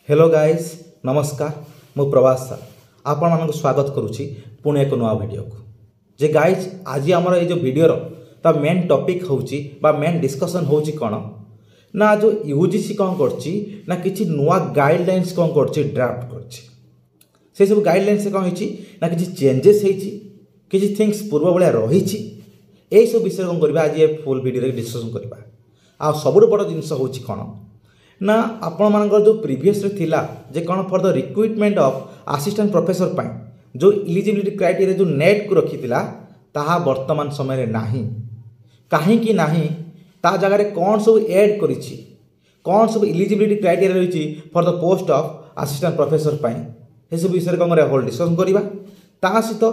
Hello guys नमस्कार मु प्रवास सर आपण मानक स्वागत करुच्ची पुणे एक नुआ वीडियो को जे गाइस आज आमर ये जो वीडियो ता मेन टॉपिक होची बा मेन डिस्कशन होची कौन ना जो यूजीसी कौन करची ना किछि नुआ गाइडलाइंस कौन करची ड्राफ्ट करची से सब गाइडलाइंस से कौन होची ना किछि चेंजेस होची किछि थिंग्स पूर्व भलिया रहिची ए सब विषय कौन करबा आज ये फुल वीडियो रे डिस्कशन करबा आ सबुठ बड़ जिनस होची कौन ना आपण मानकर जो प्रीवियस रे थिला जे कौन for the recruitment of assistant professor पाई जो इलिजिबिलिटी क्राइटेरिया जो नेट को रखिथिला ताहा वर्तमान समय रे नाही काहे कि नाही ता जगह रे कौन सब ऐड करिछि कौन सब इलिजिबिलिटी क्राइटेरिया रहिछि for the post of assistant professor पाई हे सब विषय कौन होल डिस्कशन करबा ता सहित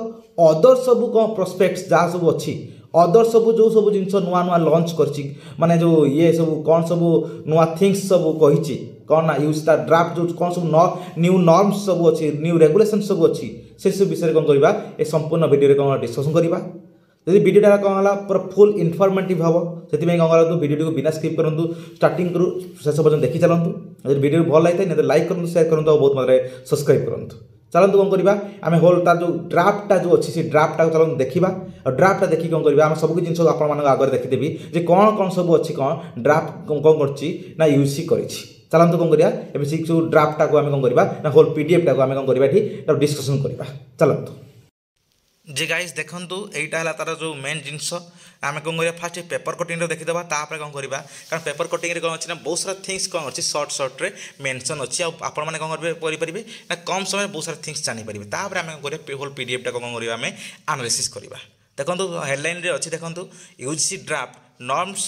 अदर सब कौन प्रोस्पेक्ट्स जा सब अछि अदर सब जो सब जिन नुआ नुआ लॉन्च करछि माने जो ये सब कौन सब नुआ थिंग्स सब कहिछि कौन ना यूज ता ड्राफ्ट जो कौन सब न्यू नॉर्म्स सब अछि न्यू रेगुलेशन सब अछि से सब विषय कौन करबा ए संपूर्ण वीडियो रे कौन डिस्कशन करबा यदि वीडियोटा कौन हला पूरा फुल इनफॉर्मेटिव हबो सेति में कौन करंतु वीडियो को बिना स्किप करंतु स्टार्टिंग करू शेष पर्यंत देखि चलंतु यदि वीडियो भल लागितै ने लाइक करंतु शेयर करंतु और बहुत मात्रा सब्सक्राइब करंतु चलते कौन करवा आम होल तार जो ड्राफ्टा जो अच्छी से ड्राफ्टा चलते देखा और ड्राफ्टा देखिए कौन करवा आम सब जिन आप आगे देखीदेवी जे कौन कौन सब अच्छी कौन ड्राफ्ट कौन कर यूज कर चलते कौन करवा ए जो ड्राफ्टा को आम कौन करवा ना होल पीडीएफ टाक आम कौन करवा डिस्कसन करवा चलते जे गाइस देखंतु एटा हला तार जो मेन जिनस आम कौन करवा फास्ट पेपर कटिंग देखीदेवा तापर कौन करवा कारण पेपर कटिंग रे कौन अच्छी ना बहुत सारा थिंग्स कौन अच्छी शॉर्ट शॉर्ट रे मेंशन अच्छी आपण मैंने कौन करेंगे ना कम समय बहुत सारा थिंग्स जानीपारे तापर आम कौन होल पीडीएफ टाक कौन करवा आम एनालिसिस करवा देखो हेडलाइन रे अच्छी देखो UGC draft norms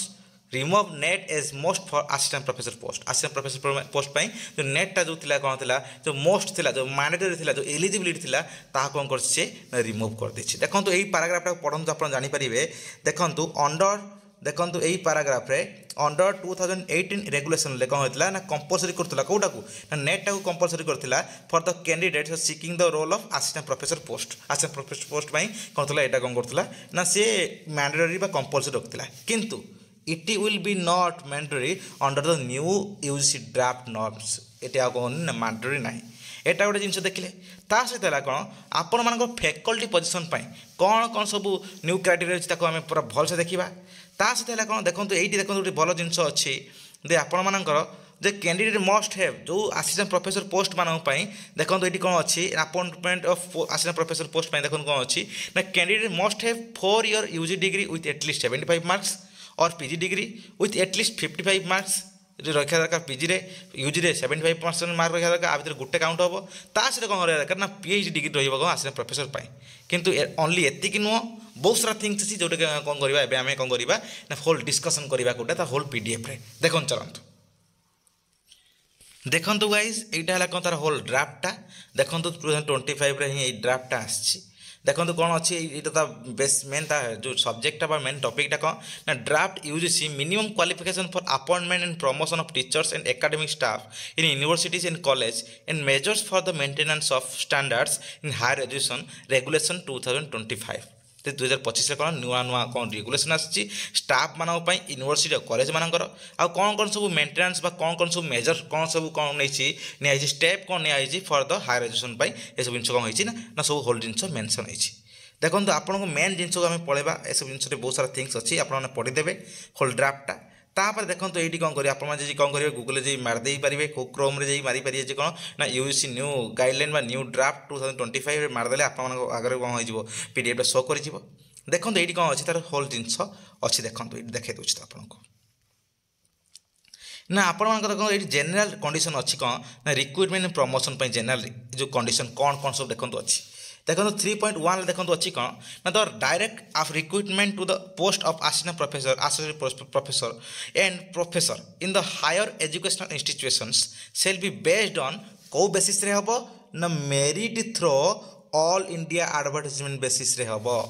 remove NET as most for assistant professor post assistant professor post पाई जो नेटा जो थिला कौन थिला जो मोस्ट थिला जो मैंडेटरी थिला जो एलिजिबिलिटी थिला ता कौन कर रिमूव कर देछि देखंतु एही पैराग्राफ पढ़ंतु आपण जानि परिबे देखंतु अंडर देखंतु एही पैराग्राफ रे अंडर 2018 रेगुलेशन ले कौन होइतला ना कंपलसरी करतला कोटा को ना नेट टा को कंपलसरी करतला for the candidate seeking the role of assistant professor post assistant professor post पाई करतला एटा कौन करतला ना से मैंडेटरी बा कंपलसरी रखतला किंतु it will be not mandatory under the new UGC draft norms एटा कौन ना मैंडेटरी नाही एटा गोटे जिनस देखिले ता सहित है कौन आपण मान फैकल्टी पोजिशन कौन कौन सब न्यू क्राइटेरिया अच्छी आम पूरा भलसे देखा ता सहित है कौन देखो ये देखो गोटे भल जिनस अच्छी दे आपण मानकर जे कैंडिडेट मस्ट हैव जो असिस्टेंट प्रोफेसर पोस्ट मानक देखो ये कौन अच्छी appointment of assistant professor post देखो कौन अच्छी ना candidate must have 4 year UG degree with at least 75 marks और PG degree with at least 55 marks रखा दरकार पीजी रे यूजी रे 75% मार्क रखा दरकार आ भीतर गोटे काउंट हम ता सहित कौन रहा दरकार ना पीएचडी डिग्री रही असिस्टेंट प्रोफेसर पाई किंतु ओनली एतिक नुह बहुत सारा थिंग्स अच्छी जोटा कौन करवा एबे आमे कौन करवा ना होल डिस्कशन करवा गोटे होल पीडीएफ रे देखो चलतु देखंतु गाइस एटा हला कौन तार होल ड्राफ्टा देखंतु 2025 रे ही ड्राफ्टा आछि देखो कौन अच्छी ये बेस मेन जो सब्जेक्ट मेन टॉपिक कौन ना draft UGC minimum qualification for appointment and promotion of teachers and academic staff in universities and college and measures for the maintenance of standards in higher education regulation 2025 2025 कौन नुआ नुआ कौन regulation आसी staff मान university college मानकर आउ कौन कौन सब मेंटेनेंस कौन कौन सब मेजर कौन सब कौन नहीं स्टेप कौन नहीं फॉर द हायर एजुकेशन ये सब जिन कौन होती ना सब होल जिन मेंशन होती देखो आपको मेन जिन को आम पढ़ेगा ये सब जिन बहुत सारा थिंग्स अच्छी आपने पढ़ीदेवे होल ड्राफ्टा तापर देखो ये कौन करेंगे आप कौन करेंगे गूगल जी मारदे पारे क्रोम रे मारी पारे कौन ना UGC new guideline new draft 2025 मारदे आप आगे कौन हो पीडीएफ शो कर देखो ये कौन अच्छी तार होल जिन अच्छी देखो ये देखे दूसरी आपको ना आपण देखो ये जेनराल कंडीशन अच्छी कौन ना रिक्रुटमेंट प्रमोशन जेनराल जो कंडीशन कौन कौन सब देखो अच्छी देखो 3.1 देखो अच्छी कौन ना the direct of recruitment to the post of assistant professor assistant professor and professor in the higher educational institutions shall be based on को बेसिस रे हबो ना merit through all India advertisement basis रे हबो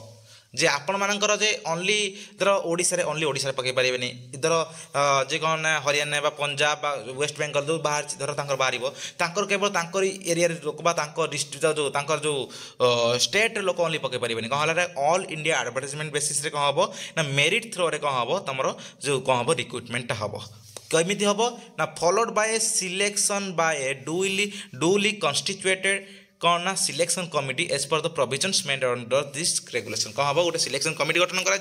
जे आपण मानकर जे ओनली इधर ओडिशा रे ओनली ओडिशा रे पके पारिबेनी इधर जे कौन हरियाणा बा पंजाब बा वेस्ट बेंगल जो बाहर धर तांकर बाहरिबो तांकर केवल तांकर एरिया रे लोक बा तांकर डिस्ट्रिक्ट जो तांकर जो स्टेट लोक ओनली पके पारिबेनी कौन हला ऑल इंडिया एडवर्टाइजमेंट बेसिस रे कौन हबो ना मेरिट थ्रो रे कौन हबो तमरो जो कौन हबो रिक्रुटमेंट हबो केमिति हम ना followed by a selection by a duly constituted कौन ना selection committee as per the provisions made under this regulation कौन हम गोटे सिलेक्शन कमिटी गठन करा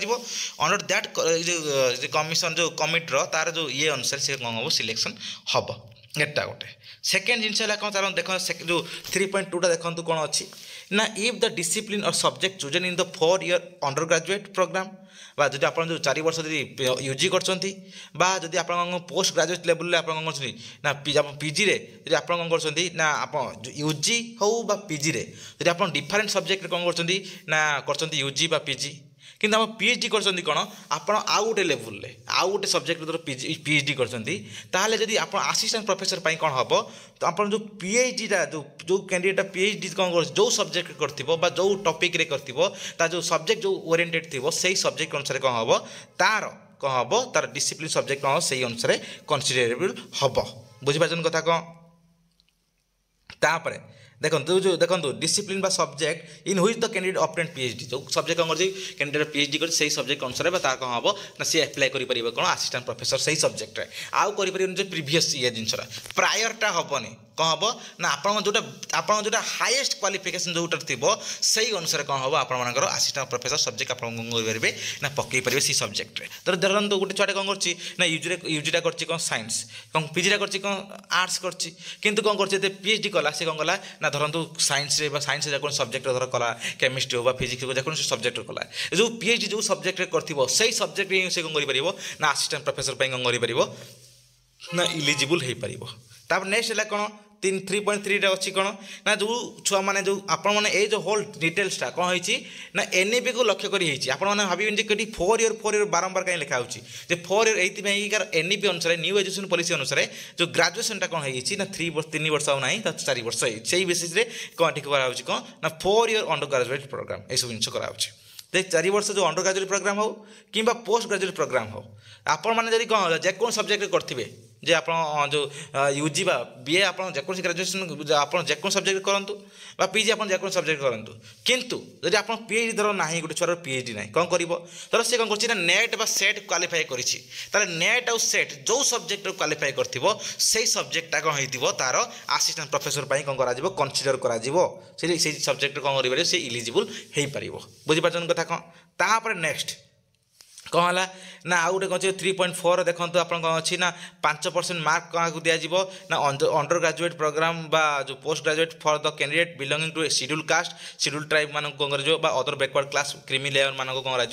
अंडर दैट कमिशन जो कमिटर तार जो ये अनुसार से कौन हम सिलेक्शन हम एटा गोटे सेकेंड जिनस कौन चलो देख जो 3.2 देखो कौन अच्छी ना इफ द डिसिप्लिन और subject chosen in the 4 year undergraduate program बा जब आप जो 4 वर्ष यूजी करदी आप पोस्ट ग्रेजुएट लेवल आप ना पीजी रे आप ना आप यूजी हो पीजी रे जब आप डिफरेंट सब्जेक्ट कौन कर यूजी पीजी कि आम पीएचडी कर कौन आप आउ गोटे लेवल आउ गोटे सब्जेक्ट धर पीएचडी कर जदि आप आसिस्टेंट प्रोफेसर कौन हम तो आप जो पीएचडीटा जो कैंडिडेट पीएचडी कौन कर जो सब्जेक्ट कर जो टॉपिक कर जो सब्जेक्ट जो ओरिएंटेड थी से सब्जेक्ट अनुसार कौन हम तार कौन हम तार डिसिप्लिन सब्जेक्ट कौन से अनुसार कनसीडरेबल हम बुझीपार कथा कौन तापर देखो जो देखो डिसिप्लिन बा subject in which the candidate obtain PhD जो सब्जेक्ट कौन कर कैंडिडेट पीएचडी कर सही सब्जेक्ट अनुसार कौन हम ना सी अप्लाई कर कौन असिस्टेंट प्रोफेसर सही सब्जेक्ट आउ कर प्रीवियस ये जिनसा प्रायरटा हेनी कौन हम ना जोटा हाईएस्ट क्वालिफिकेशन जोटा थी से अनुसार कौन हम आपर असिस्टेंट प्रोफेसर सब्जेक्ट आप करेंगे ना पकई पारे सी सब्जेक्ट तर धरतु गोटे छुआटे कौन कर यूजीटा कर कौन साइंस कौन पीजीटा कर कौन आर्ट्स कर कौन कर पीएचडी कला से कौन कला ना धरतु साइंस साइंस जो सब्जेक्ट धर कला केमिस्ट्री हो फिजिक्स हो जो सब्जेक्ट कला जो पीएचडी जो सब्जेक्ट कर से सब्जेक्ट से कौन कर ना असिस्टेंट प्रोफेसर कौन कर ना इलिजिबल हो पार नेक्स्ट है कौन 3.3 अच्छी कौन ना जो छुआ मैंने जो आपण मैंने ये जो होल डिटेल्सटा कौन होती ना एनईपी को लक्ष्य करी आपने भावी 4 ईयर बारंबार कहीं लिखा हो 4 ईयर ये एनईपी अनुसार न्यू एजुकेशन पॉलिसी अनुसार जो ग्रेजुएशनटा कौन होती ना 3 वर्ष आउ ना 4 वर्ष से बेसिस कौन ठीक कराऊँ कौन ना 4 ईयर अंडर ग्रेजुएट प्रोग्राम यह सब जिन कराऊँ 4 वर्ष जो अंडर ग्रेजुएट प्रोग्राम हो कि पोस्ट ग्रेजुएट प्रोग्राम हो आपण मैंने जब कौन जेको सब्जेक्ट करेंगे जे आप जो यूजी बा बीए आप ग्रेजुएशन आप जेको सब्जेक्ट करूँ बा पीजी आप जेको सब्जेक्ट करूँ किंतु जब आप पीएचडी धर ना गोटे छुआर पीएचडी ना कौन कर धर से कौन कर नेट बा सेट क्वालिफाई कर नेट आउ सेट जो सब्जेक्ट क्वालिफाई कर सब्जेक्टा कौन हो तार असिस्टेंट प्रोफेसर कौन कर कनसीडर कर सब्जेक्ट कौन कर से इलिजिबल हो पार बुझीपार कथा कौन तापर नेक्स्ट कौन है ना आउ गोटे कौन 3.4 देखो आप कौन अच्छी ना 5% मार्क क्या दिज्व ना अंडर ग्रेजुएट प्रोग्राम बा जो postgraduate for the candidate belonging to scheduled caste scheduled tribe मान कौन कर other backward class creamy layer मान कौन कर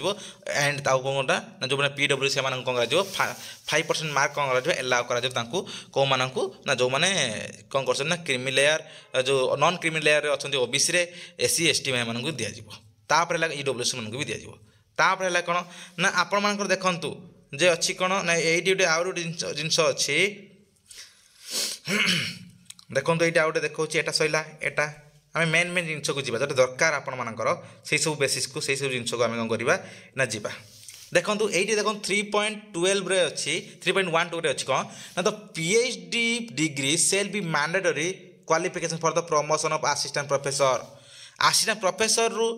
एंड कौन ना जो मैंने पीडब्ल्यू सी मान कौन कर 5% मार्क कौन कर एलाउ कर कौ मान ना जो मैंने कौन कर ना क्रीमी लेयर जो नॉन क्रीमी लेयर अच्छा ओबीसी एससी एसटी मान दिज्वर ईडब्ल्यूसी मान भी दिज्व तापर है कौन ना आपण मानकर देखंतु जे अच्छी कौन ना ये आउ जिनस अच्छी देखो ये आउटे देखा यहाँ सैला यहाँ आम मेन जिनस को जो दरकार आपण मानकर से सब बेसिस को से सब जिन को आम कौन करवा ना जावा देखो ये देखो 3.12 रे अच्छी 3.12 अच्छी कौन ना the PhD degree shall be mandatory qualification for the promotion of assistant professor रु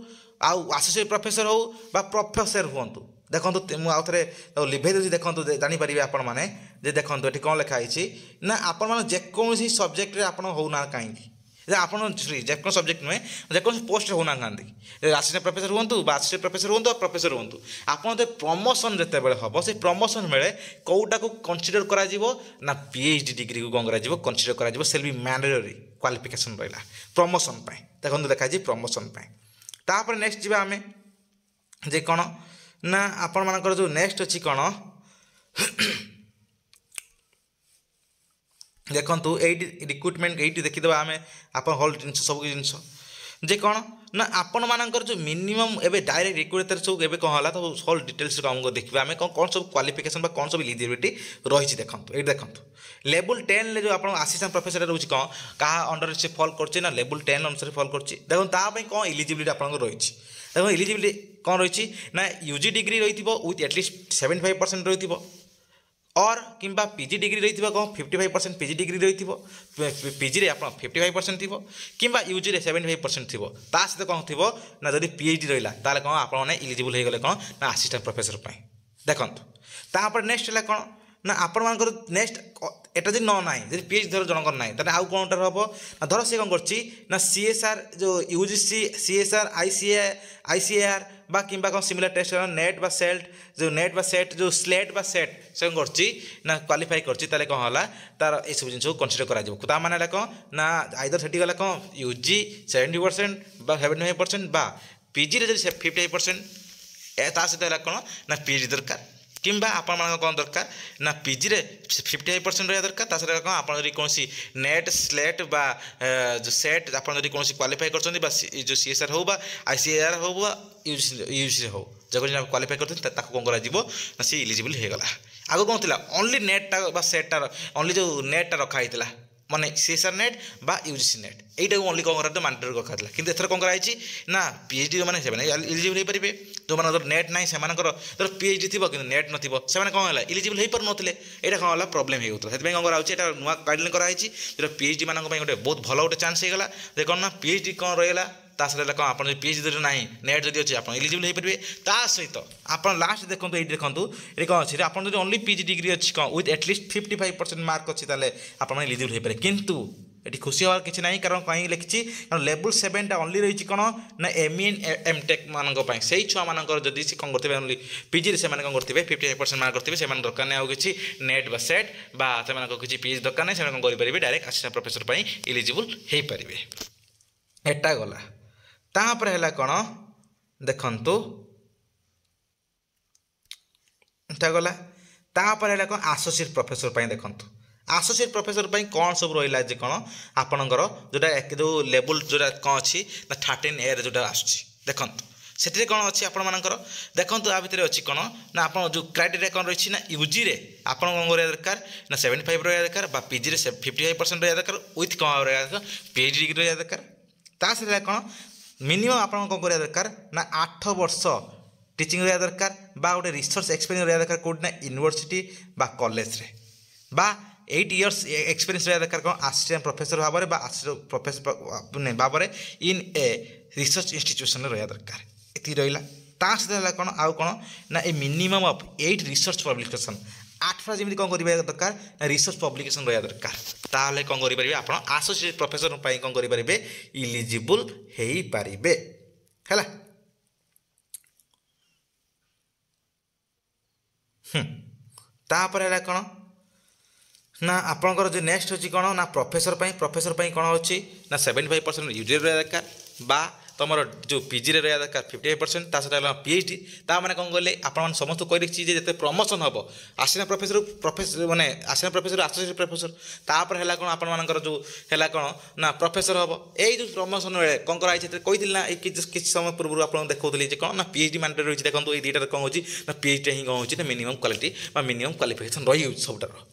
आउ एसोसिएट प्रोफेसर हो बा प्रोफेसर हूँ देखो मुझे थे लिभे दूसरी देखो जानीपर आपण मैंने देखो ये कौन लिखाई ना आपण मैंने जेकोसी सब्जेक्ट आप होना कहीं आप जेको सब्जेक्ट नुहे जेको पोस्ट होना कहीं असिस्टेंट प्रोफेसर हूँ असिस्टेंट प्रोफेसर हूँ प्रोफेसर हूँ आपन प्रमोशन जिते बड़े हम से प्रमोशन बेले कौटा को कनसीडर करा पीएचडी डिग्री को कौन कर कनसीडर कर सेल बी मैंडेटरी क्वालिफिकेशन रहा प्रमोशन देखो लिखाई प्रमोशन तापर नेक्स्ट जी आम जे कौन ना आपण मानकर जो नेक्स्ट अच्छी कौन देखु ये रिक्रुटमेंट ये देखीदे आम आप हल जिन सब जिनस जे कौन ना आपण मानकर जो मिनिमम एबे डायरेक्ट रिक्रुट सब एबे कौन है तो हल डिटेल्स कौन देखिए आम कौन सब क्वालिफिकेशन कौन सब इलिजिबिलिटी रही देखो ये देखो लेवल 10 ले जो आप असिस्टेंट प्रोफेसर रोचे कौन क्या अंडर से फॉल कर लेवल 10 अनुसार फॉल कर देखो ताप कौन इलिजिबिलिटी आप रही देखो इलिजिबिलिटी कौन रही ना यूजी डिग्री रही विथ एटलिस्ट 75% रही और किंबा पीजी डिग्री रही कौन 55% पीजी डिग्री रही पीजी रे आप 55% थी किंबा यूजी रे 75% थी सहित कौन थी ना जब पीएचडी रहा ताले कौन आप इलिजिबल हो गले कौन ना असिस्टेंट प्रोफेसर देखो तापर नेक्स्ट है कौन ना आपण नेक्स्ट एटा जी न नाई जब पीएचडी धर जनकर नाई ताले आउ कोनटार हबो ना धर से कोन करछि ना सीएसआर जो यूजीसी सीएसआर आईसीएआर बा किंबा कोन सिमिलर टेस्ट नेट बा सेट जो स्लेट बा सेट से कोन करछि ना क्वालिफाई करछि ताले कोन होला तार ए सब जिंस को कंसीडर करा जबो ता माने कोन ना आइदर सेठी गला कोन यूजी 70% बा 75% बा पीजी रे 55% ए ता से ताला कोन ना पीजी दरकार किंबा आपण मान कौन दरकार ना पीजी रे 55% रहा दरकार तासरे कौन आपण जदि कोनसी नेट स्लेट बा जो सेट आपण जदि कोनसी क्वालिफाई करछन बा जो सीएसआर हो बा आईसीआर हो बा यूसी हो जगह जन क्वालिफाई करछन ताको कोन करा जिवो ना सी एलिजिबल हे गला आगो कोन थिला ओनली नेट ता बा सेट ता ओनली जो नेट ता रखा हितला माने सीएसआर नेट बा यूजीसी नेट एटा ओनली कोन करा मानिटर रखा हितला किंतु एथर कोन कराइछि ना पीएचडी माने से एलिजिबल हे परिबे जो मान नेट ना से धर पीएचडी थी कि नेट नथिबो से कौन है इलिजिबल हो पार नथिले एटा कौन है प्रॉब्लम हो गला से कौन करा नुआ गाइडलाइन कराई जो पीएचडी मान गोटे बहुत भल गोटे चांस होगा जे कौन ना पीएचडी कौन रहा तासरे कौन आप पीएचडी ना नेट जब अच्छे आप इलिजिबल हो पारे ता सहित आप लास्ट देखो ये देखो ये कौन अच्छे आप ओनली पीजी डिग्री अच्छी कौन विथ एटलिस्ट 55% मार्क अच्छी आप इलिजिबल हो पारे किंतु ये खुशी हमार किसी ना कारण कहीं लिखी कारण लेवल 7 टा ओनली रही कौन ना एमईएन एमटेक मानी से छुआ मानकर जदि से कौन करते ओनली पीजी से कौन करते 55% मार्क करते से दरकार नहीं किसी नेट बा सेट बा किसी पीजी दरकार नहीं से कौन करेंगे डायरेक्ट असिस्टेंट प्रोफेसर इलिजिबल हो पारे एटा गला तापर है कौन देखंतु एटा गला तापर है कौन एसोसिएट प्रोफेसर देखंतु एसोसिएट प्रोफेसर कौन सब रहा जे कौन आपणकर जोटा जो लेवल जोटा कौन अच्छी ना 13A जोटा आसुची देखो से कौन अच्छी आपर देखो आ भितर अच्छी कौन ना आप जो क्राइटेरिया कौन रही ना यूजी रे आप कौन रहा दरकार ना 75 रहा दरकार बा पीजी रे 55% रहा दरकार विथ कौन रहा दरकार पीएचडी डिग्री रहा दरकार तासरे कौन मिनिमम आप कौन करा दरकार ना 8 वर्ष टीचिंग रहा दरकार बा गोटे रिसर्च एक्सपीरियंस रहा दरकार कौट ना यूनिवर्सिटी बा कॉलेज रे बा 8 years एक्सपीरियंस रहा दरकार कौन असिस्टेंट प्रोफेसर भाव में असिस्टेंट प्रोफेसर भाव में इन ए रिसर्च इंस्टीट्यूशन रहा दरकार ये रहा ता सहित कौन आउ कौन ना ए मिनिमम ऑफ 8 रिसर्च पब्लिकेशन 8 जमी कौन कर दरकार ना रिसर्च पब्लिकेशन रहा दरकार ताहले कौन करेंगे आप एसोसिएट प्रोफेसर कौन करेंगे इलिजिबल हो पारे है तापर है कौन ना आपंकर जो नेक्स्ट अच्छी कौन ना प्रोफेसर कौन अच्छी ना 75% यूजी रहा दरकार बा तुम जो पीजी रे रहा दरकार 55% ता सहित पीएचडी ता मैंने कौन कहले आप समस्त कही रखी जिते प्रमोशन हम असिस्टेंट प्रोफेसर माने असिस्टेंट प्रोफेसर एसोसिएट प्रोफेसर तापर है कौन आपर जो है कौन ना प्रोफेसर हम यही प्रमोशन कौन कराई कही ना किसी समय पूर्व आप देखा कौन ना पीएचडी मैंडेटरी रही देखो ये दुटा कौन हो पीएचडी हिं कौन हो मिनिमम क्वालिटी मिनिमम क्वालिफिकेशन रही सबुटार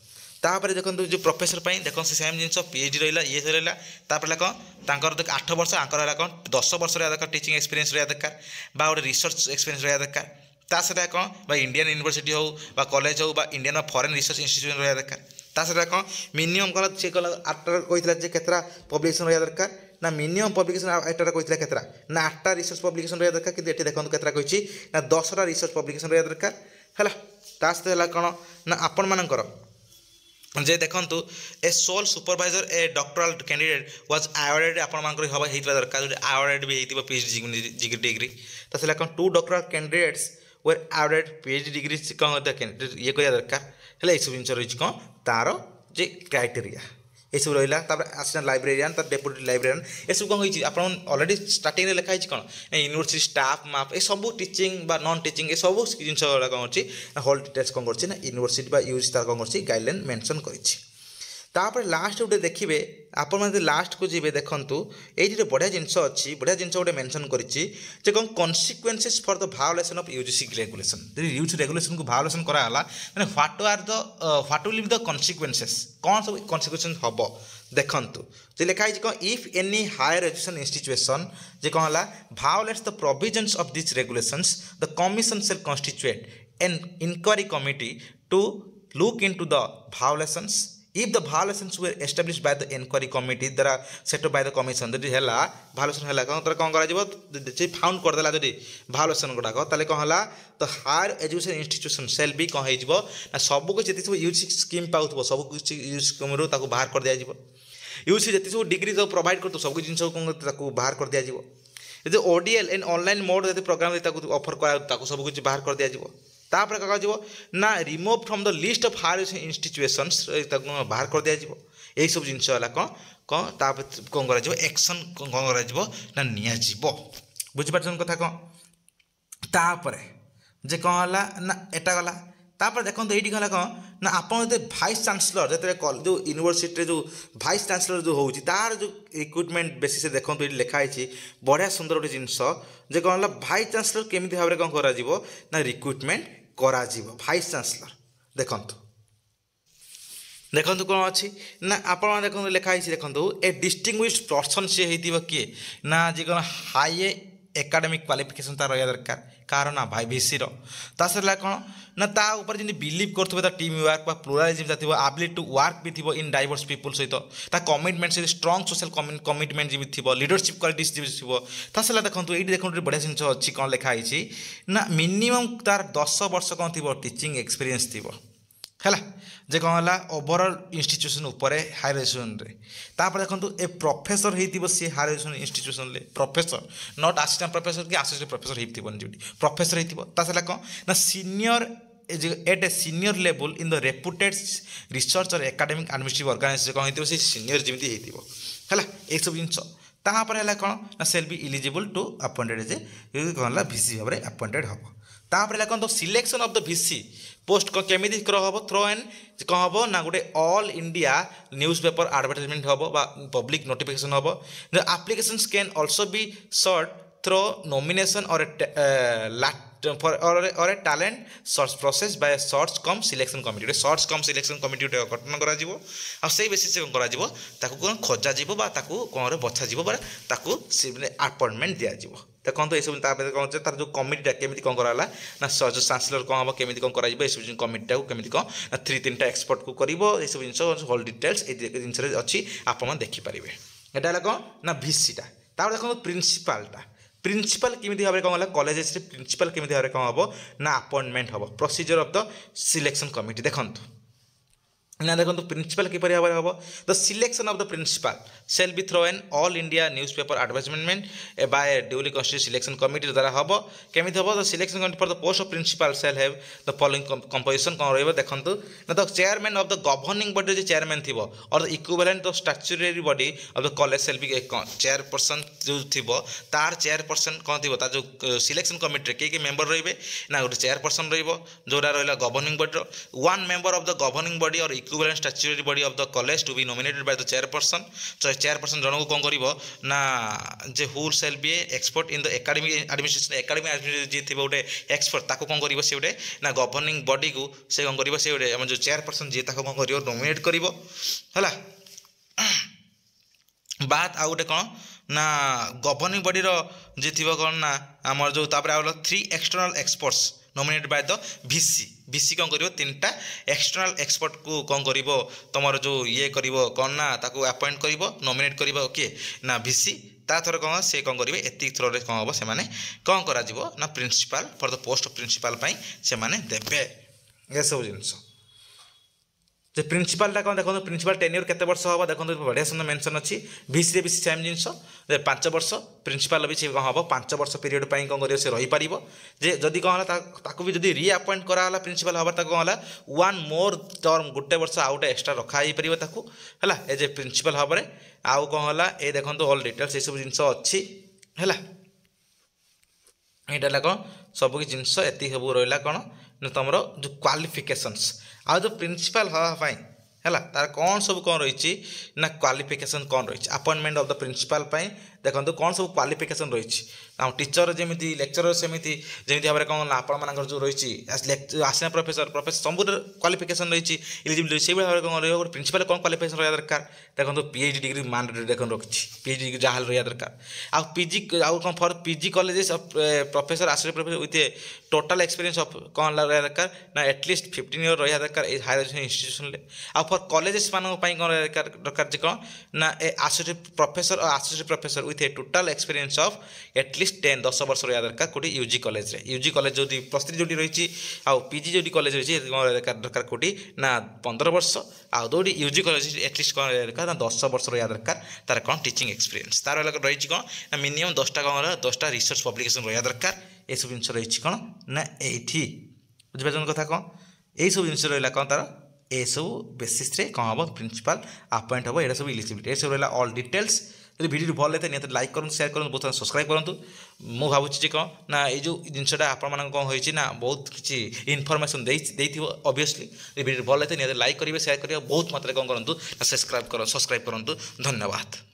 तापर देखो जो प्रोफेसर देखो से सेम जिन पीएचडी रहा ये रहा तापर कौन तांकर 8 वर्ष आंकर है कौन 10 वर्ष रहा दरकार टीचिंग एक्सपीरियंस रहा दरकार बा गोटे रिसर्च एक्सपीरियंस रहा दरकार ता सहित कौन बा इंडियन यूनिवर्सिटी हो बा कॉलेज हो बा इंडियन फॉरेन रिसर्च इंस्टीट्यूशन रहा दरकार ता सहित कौन मिनिमम कल सी कल 8 कही केतरा पब्लिकेशन रहा दरकार ना मिनिमम पब्लिकेशन 8 कही केतरा ना 8 रिसर्च पब्लिकेशन रहा दरकार कि देखो केतरा कही ना 10टा रिसर्च पब्लिकेशन रहा दरकार है ता सहित कौन ना आपण मानकर जे देखंतु a sole supervisor a doctoral candidate was awarded आपण मानकर हवा हेतला दरकार जो अवार्डेड भी हेतिबो पीएचडी डिग्री त सेला कोन 2 doctoral candidates were awarded PhD degree cone the candidate ये करिया दरकार हले ए सब जिंस रही कोन तारो जे क्राइटेरिया ये सब रहा असिस्टेंट लाइब्रेरियन डेप्यूटी लाइब्रेरियन ये सब कौन आप ऑलरेडी स्टार्टिंग में लिखाई कौन यूनिवर्सिटी स्टाफ मैप ये सब टीचिंग बा नॉन टीचिंग ये सब जिन कौन अच्छी होल डिटेल्स कौन कर यूनिवर्सिटी यूजी तार कौन कर गाइडलाइन मेंशन कर लास्ट गोटे देखिए आप लास्ट को जी देखूँ ये बढ़िया जिनस अच्छी बढ़िया जिन गोटे मेंशन कर कौन consequences for the violation of UGC regulation UG regulation को भायोलेशन कराला मैंने what will be the consequences कौन सब कन्सिक्वेंसेस हम देखूँ जो लिखाई कौन if any higher education institution जे कौन है violates the provisions of this regulations the commission shall constitute an inquiry committee to look into the violations If the violations were established by the inquiry committee द्वारा set by the commission जदि हैला violation हैला कौन करा जीवो जे found कर देला जदि violation गुडाक ताले कौन हैला तो higher education institution shall be कौन है जीवो ना सब को जति सब यूजी स्कीम पाउथबो सब कुछ यूज स्कीम रो ताको बाहर कर दिया जीवो यूजी जति सब डिग्री जो प्रोवाइड करतो सब कुछ जिंस को ताको बाहर कर दिया जीवो यदि ओडीएल एंड ऑनलाइन मोड जति प्रोग्राम ताको ऑफर करा ताको सब कुछ बाहर कर दिया जीवो तापर क्या कह ना remove from the list of higher education institutions बाहर कर दिया जीवो यही सब जिनस है कौन तापर कौन कर एक्शन कौन कर निया बुझीपार कथा कौन तापर जे कौन है ना एटा गला तापर देखो ये गला कौन ना आप भाइस चांसलर जो यूनिवर्सिटी जो भाइस चांसलर जो हो तार जो रिक्रुटमेंट बेसिस देखो ये लिखाई बढ़िया सुंदर गोटे जिनस जे कौन है भाइस चांसलर केमी भाव में कौन कर रिक्रुटमेंट करा जीवो भाइस चांसलर देखंतु देखंतु कौन अच्छी ना आप देखो लिखाई देखो ए डिस्टिंग्विश्ड पर्सन सी होती किए ना जी कौन हाई एकाडेमिक क्वालिफिकेशन तार रहा दरकार कार ना भाई भिसी ता कौन ना ता ऊपर जी बिलीव कर टीम वर्क प्लुरालिज्म थी एबिलिटी टू वर्क भी थी इन डाइवर्स पीपल सहित ता कमिटमेंट से स्ट्रॉन्ग सोशल कमिटमेंट जी थी लीडरशिप क्वालिटीज जी थी देखो ये देखो बढ़िया जिन अच्छी कौन लिखाई ना मिनिमम तार 10 वर्ष कौन थी टीचिंग एक्सपीरियंस थी है जे कौन है ओवरऑल इंस्टीट्यूशन उपर हायर एजुकेशन तापर देखो ए प्रोफेसर हो सी higher education institution professor not assistant professor कि असिस्टेंट प्रोफेसर हो प्रोफेसर हो कौन ना senior at a senior level in the reputed research और एकेडमिक एडमिनिस्ट्रेटिव ऑर्गेनाइजेशन कौन हो सीनियर जमी है ये सब जिन तापर है कौन ना shall be eligible to appointed जे कौन है भिसी भाव में अपॉइंटेड हम तापर कौन तो selection of the VC post केमी हम थ्रो एंड कौन हम ना गोटे all India newspaper advertisement हम पब्लिक नोटिफिकेशन हम the applications can also be sought through nomination और or a talent search process by a search com selection committee search com selection committee गठन करा जीवो आ सेही बेसिस से करा जीवो ताकू कोन खोजा जीवो बा ताकू कोन रे बछा जीवो बा ताकू अपॉइंटमेंट दिया जीवो देखो तो ये सब तापर कौन तार जो कमिटीटा केमी कौन कराला ना जो चांसलर कौन हम केमी कौन करा ये सब कमिटीटा को केमी कौन ना 3-3टा एक्सपर्ट को करिवो ये सब जिन होल डिटेल्स ए जिनस अच्छी आप देखिपारे एटा कौन ना भिसीटा तापर देखो प्रिंसिपालटा प्रिंसिपल केमी भाव में कौन है कॉलेज प्रिंसिपल केमी भाव में कौन हम ना अपॉइंटमेंट हम procedure of the selection committee देखो ना देखो प्रिंसिपल किपर भाव में हम the selection of the principal shall be through an all India newspaper advertisement by duly constituted selection committee द्वारा हम केमी हम the selection committee for the post of principal shall have the following composition कौन रही देखो ना the chairman of the governing body जो chairman थी और the equivalent the statutory body of the college shall be chairperson जो थी तार चेयरपर्सन कौन थी तार जो सिलेक्शन कमिटी किए मेंबर रही ना गोटे चेयरपर्सन रोटा रहा governing body one member of the governing body और equivalent statutory body of the college to be nominated by the chairperson chairperson जन को कौन कर ना जे who shall be expert in the academic administration academic administration जी थी गोटे एक्सपर्ट ताको कौन कर सी गोटे ना गवर्निंग बॉडी को से कौन कर गोटे आम जो चेयरपर्सन जी ताको कौन कर नॉमिनेट कर बात आउ गोटे कौन ना गवर्निंग बॉडी जी थी कौन ना आम जो 3 external experts nominated by the भिसी भिसी कौन कर 3टा एक्सटर्नल एक्सपर्ट को कौन कर तुम जो ये कर कौन ना ताको अपॉइंट कर नॉमिनेट कर किए ना भिसी ता थर कौन से कौन करेंगे एति थ्रो कौन हम से कौन करा ना principal for the post of principal से देवे ये सब जिनस जे प्रिंसिपालटा कौन देखो प्रिंसिपल टेन्योर केते वर्ष हम देखो बढ़िया सुंदर मेंशन अच्छी भिसी भी सेम जिनस 5 वर्ष प्रिंसिपाल भी कौन हम 5 वर्ष पीरियड पर कौन कर रही पार जे जदि कौन है ताकू भी जदि रीअपॉइंट कराला प्रिंसिपाल हबार ताको कौन है 1 मोर टर्म गोटे वर्ष आउ गोटे एक्सट्रा रखा पार ताकू है एज ए प्रिंसिपाल भाव में आउ कौन है ये देखो ऑल डिटेल्स ये सब जिनस अच्छी है यहाँ कौन सबकि जिनस एति सब रहा कौन ना तुम जो क्वालिफिकेशंस आ जो प्रिंसिपल हाँपाई है तार कौन सब कौन रही ना क्वालिफिकेशन कौन रही अपॉइंटमेंट ऑफ द प्रिंसिपल देखो कौन सब क्वालिफिकेशन रही टीचर जमी लेक्चरर सेमती जमी भाव में कौन आपर जो रही आसिस्टेंट प्रोफेसर सब क्वालिफिकेशन रही इलिजिबिलिटी से भाव में कौन रही प्रिंसिपल कौन क्वालिफिकेशन रहा दरकार देखो पीएचडी डिग्री मैंडेटरी देखो रखी पीएचडी डिग्री जहाँ रहा दरकार आउ पीजी आउ कौन for PG colleges professor assistant professor with total experience of कौन रहा दरकार ना एटलिस्ट 15 ईयर रहा दरकार हायर एजुकेशन इंस्टीट्यूशन आउ फॉर कॉलेजेस मान कौन दरकार कौन ना असिस्टेंट प्रोफेसर और assistant professor with A total experience of at least 10 वर्ष रहा दरकार कौटी यूजी कॉलेज यूजी कॉलेज जो प्लस 3 जो रही आउ पीजी जो कॉलेज रही दरकार कौटी ना 15 वर्ष आउ जो यूजी कॉलेज एटलिस्ट कौन दरकार ना 10 वर्ष रहा दरकार तार कौन टीचिंग एक्सपीरियंस तार रही कौन ना मिनिमम 10टा कौन 10टा रिसर्च पब्लिकेशन रहा दरकार ये सब जिन रही कौन ना ये बुझे कथा कौन यही सब जिन रहा कौन तार ये सब बेसिस रे कौन हम प्रिंसिपल अपॉइंट हम यहाँ सब इलिजिबिलिटी ये सब रहा ऑल डिटेल्स जो वीडियो भल लगे निहत लाइक करूँ शेयर करूँ बहुत सब्सक्राइब करूँ मु भावुँ कौन ना ये जो जिनटा आपण कौन होती ना बहुत किसी इनफर्मेशन ऑब्वियसली वीडियो भल लगे निहत लाइक करेंगे शेयर करेंगे बहुत मात्रा कौन करूँ सब्सक्राइब करूँ धन्यवाद।